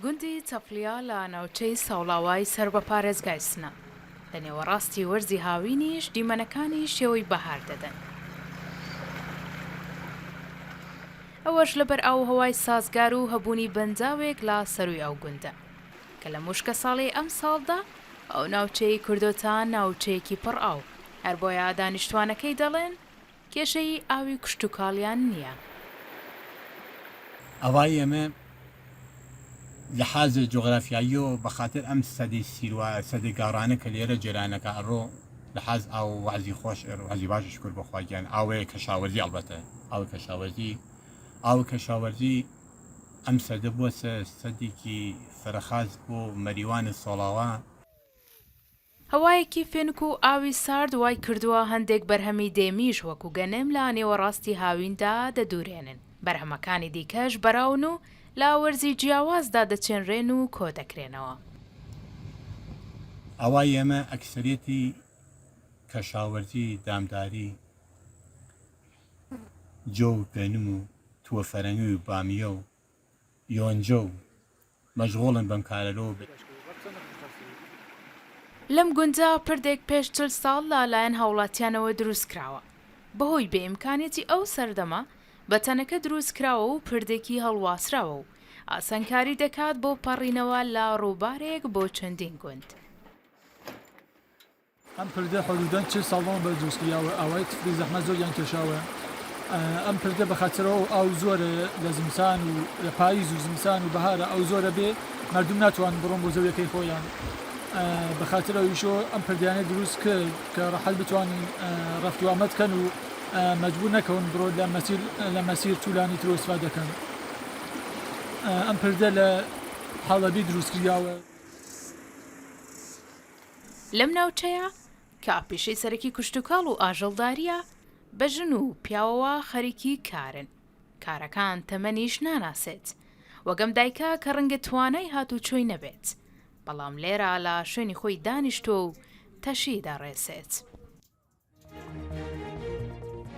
گوندی چەپڵیا لە ناوچەی ساڵاوای سەر بە پارێزگای سنە لە نێوەڕاستی وەرزی هاوینیش دیمەنەکانی شێوەی بەهار دەدەن. ئەوەش لەبەر ئاو هەوای سازگار و هەبوونی بەنجاوێک لە سەروی ئەو گوندە کە لە موشکە ساڵی ئەم ساڵدا ئەو ناوچەی کوردۆتان ناوچەیەکی پڕ ئاو هەر بۆیە دانیشتوانەکەی دەڵێن کێشەی ئاوی کشت و کاڵیان نییە. ئەوای ئێمە لە حازە جۆغرافیاییەوە بەخاتر ئەم سەدەی گاڕانە کە لێرە جێرانەکە ئەڕۆ لە حاز ئاو وەزی خۆش وەزی باشش کرد بەخواگیان ئاوەیە کەشاوەرزی ئەڵبەتە ئاو کەشاوەرزی ئەم سەدە بووە سەدێکی فەرەخاز بۆ مەریوانی سۆڵاوە. هەوایەکی فێنک و ئاوی سارد وای کردووە هەندێک بەرهەمی دێمیش وەکو گەنم لە نێوەڕاستی هاویندا دەدورێنن، بەرهەمەکانی دیکەش بەراون و لا وەرزی جیاوازدا دەچێنرێن و کۆ دەکرێنەوە. ئەوای ئێمە ئەکسەرێتی کەشاوەرزی دامداری جۆ و گەنم و تووە فەرەنگی و بامیە و یۆنجە و مەشغوڵن بەم کارەرەوە. لەم گونجا پردێک پێش 40 ساڵ لەلایەن هاوڵاتیانەوە دروست کراوە بەهۆی بێئیمکانێتی ئەو سەردەما بەتەنەکە دروست کراوە و پردێکی هەڵواسراوە و ئاسانکاری دەکات بۆ پەڕینەوە لە ڕووبارێک بۆ چەندین گوند. ئەم پردە حدودەن 40 ساڵەوە بە دروستکراوە ئەوەی تفری زەحمەت زۆریان کێشاوە. ئەم پردە بەخاترەوە ئەو زۆرە لە زمسان و لە پاییز و زمسان و بەهارە ئەو زۆرە بێ مردم ناتوان بڕۆن بۆ زەویەکەی خۆیان. بەخاترەوەیشۆ ئەم پردیانە دروست کرد کە ڕەحەل بتوانین ڕەفت و ئامەد کەن و مەجبور نەکەون بڕۆ لە مەسیر توولانی ترۆ ئیستفادە دەکەن. ئەم پردە لە حەڵەبی دروستکراوە. لەم ناوچەیە کە ئاپێشەی سەرەکی کوشتتوکاڵ و ئاژەڵداریە بەژن و پیاوەوە خەریکی کارن، کارەکان تەمەنیش ناناسێت وەگەم دایکە کە ڕەنگە توانای هاتوچۆی نەبێت، بەڵام لێرە لە شوێنی خۆی دانیشتۆ و تەشی دەڕێسێت.